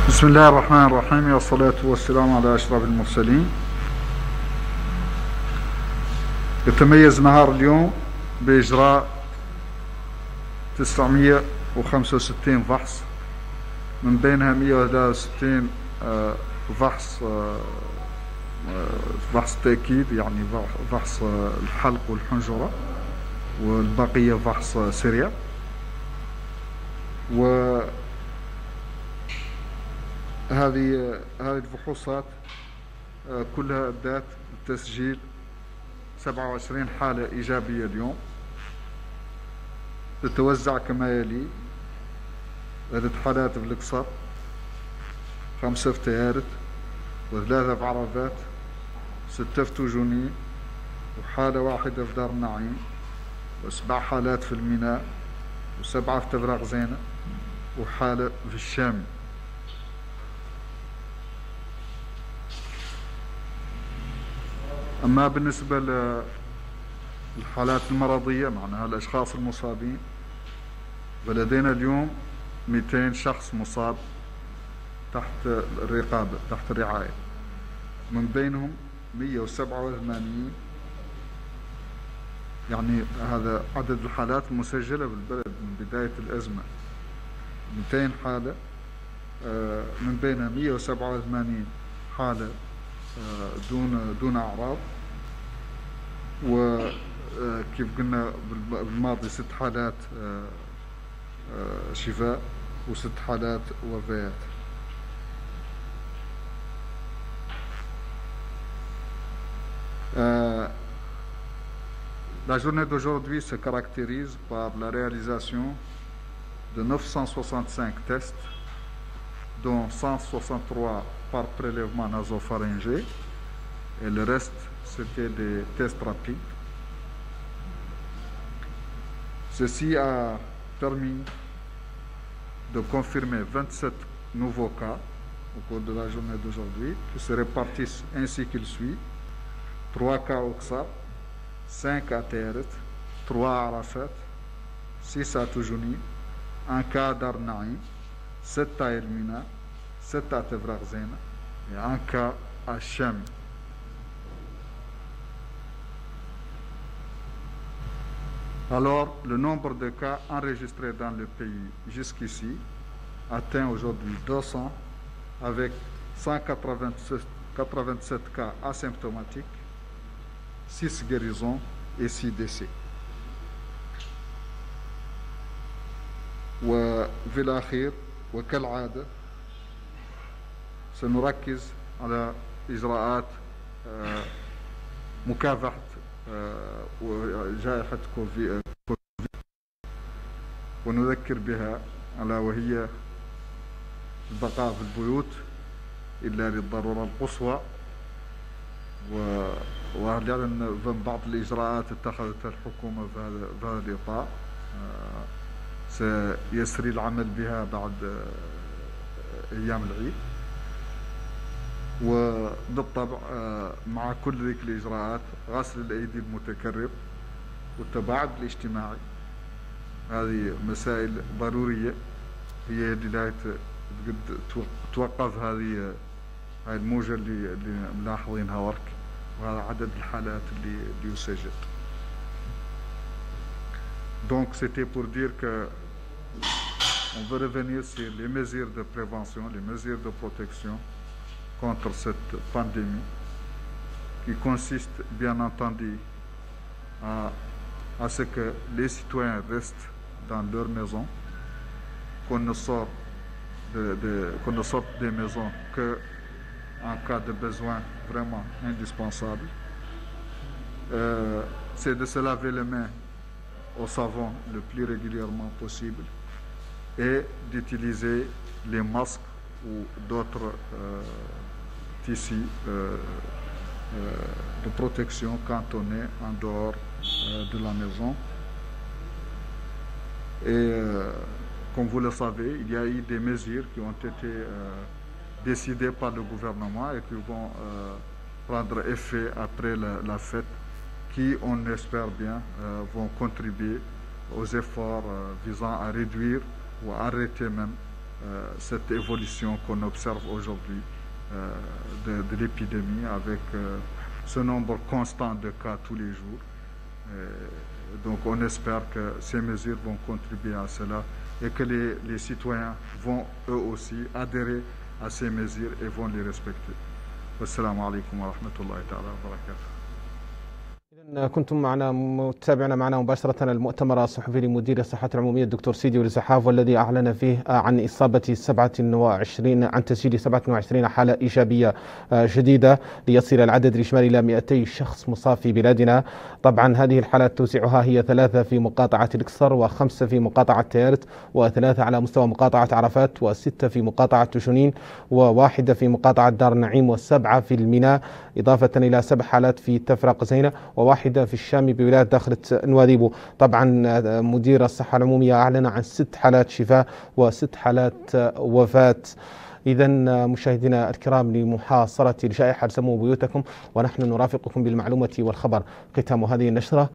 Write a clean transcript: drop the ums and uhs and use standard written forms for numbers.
بسم الله الرحمن الرحيم، والصلاة والسلام على أشرف المرسلين. يتميز نهار اليوم بإجراء 965 فحص، من بينها 163 فحص تأكيد، يعني فحص الحلق والحنجرة، والبقية فحص سريع. وهذه الفحوصات كلها أدت بتسجيل 27 حالة إيجابية اليوم، تتوزع كما يلي: 3 حالات في القصر، 5 في تيارت، و3 في عرفات، 6 في توجونين، وحالة واحدة في دار النعيم، و7 حالات في الميناء، و7 في تفراغ زينة، وحالة في الشام. أما بالنسبة للحالات المرضية، معناها الأشخاص المصابين، فلدينا اليوم 200 شخص مصاب تحت الرقابة، تحت الرعاية، من بينهم 187، يعني هذا عدد الحالات المسجلة بالبلد من بداية الأزمة، 200 حالة، من بينها 187 حالة دون أعراض، وكيف قلنا بالماضي 6 حالات شفاء و6 حالات وفيات. La journée d'aujourd'hui se caractérise par la réalisation de 965 tests, dont 163 par prélèvement nasopharyngé, et le reste c'était des tests rapides. Ceci a permis de confirmer 27 nouveaux cas au cours de la journée d'aujourd'hui, qui se répartissent ainsi qu'il suit: 3 cas au Ksar, 5 à Teret, 3 à Arafat, 6 à Toujouni, 1 cas à Dar Naïm, 7 à Elmina, 7 à Tefrakh Zeyna et 1 cas à Cham. Alors, le nombre de cas enregistrés dans le pays jusqu'ici atteint aujourd'hui 200, avec 187 cas asymptomatiques, 6 guérisons et 6 décès. وفي الأخير وكالعادة سنركز على إجراءات مكافحة جائحة كوفيد، ونذكر بها، ألا وهي البقاء في البيوت إلا للضرورة القصوى، ولأن بعض الإجراءات اتخذتها الحكومة في هذا الإطار سيسري العمل بها بعد أيام العيد. وبالطبع مع كل ذيك الإجراءات غسل الأيدي المتكرر والتباعد الاجتماعي، هذه مسائل ضرورية هي اللي توقف هذه الموجة اللي ملاحظينها ورك، وهذا عدد الحالات اللي يسجل. Donc c'était pour dire que on veut revenir sur les mesures de prévention, les mesures de protection contre cette pandémie, qui consiste bien entendu à ce que les citoyens restent dans leur maison, qu'on ne sorte des maisons que en cas de besoin vraiment indispensable. C'est de se laver les mains au savon le plus régulièrement possible et d'utiliser les masques ou d'autres tissus de protection quand on est en dehors de la maison. Et comme vous le savez, il y a eu des mesures qui ont été décidées par le gouvernement et qui vont prendre effet après la fête, qui, on espère bien, vont contribuer aux efforts visant à réduire ou arrêter même cette évolution qu'on observe aujourd'hui de l'épidémie avec ce nombre constant de cas tous les jours. Donc on espère que ces mesures vont contribuer à cela et que les citoyens vont eux aussi adhérer à ces mesures et vont les respecter. Wassalamu alaikum wa rahmatullahi ta'ala wa barakatuh. إذن كنتم معنا متابعنا معنا مباشرة المؤتمر الصحفي لمدير الصحة العمومية الدكتور سيدي وليد السحاف، والذي أعلن فيه عن إصابة 27 عن تسجيل 27 حالة إيجابية جديدة ليصل العدد الإجمالي إلى 200 شخص مصاب في بلادنا. طبعا هذه الحالات توزيعها هي 3 في مقاطعة الإكسر، و5 في مقاطعة تيرت، و3 على مستوى مقاطعة عرفات، و6 في مقاطعة تشونين، و1 في مقاطعة دار النعيم، و7 في الميناء، إضافة إلى 7 حالات في تفرق زينة، وواحدة في الشام بولاية داخلة نواديبو. طبعا مدير الصحة العمومية أعلن عن 6 حالات شفاء و6 حالات وفاة. إذا مشاهدينا الكرام، لمحاصرة الجائحة الزموا بيوتكم، ونحن نرافقكم بالمعلومة والخبر. ختام هذه النشرة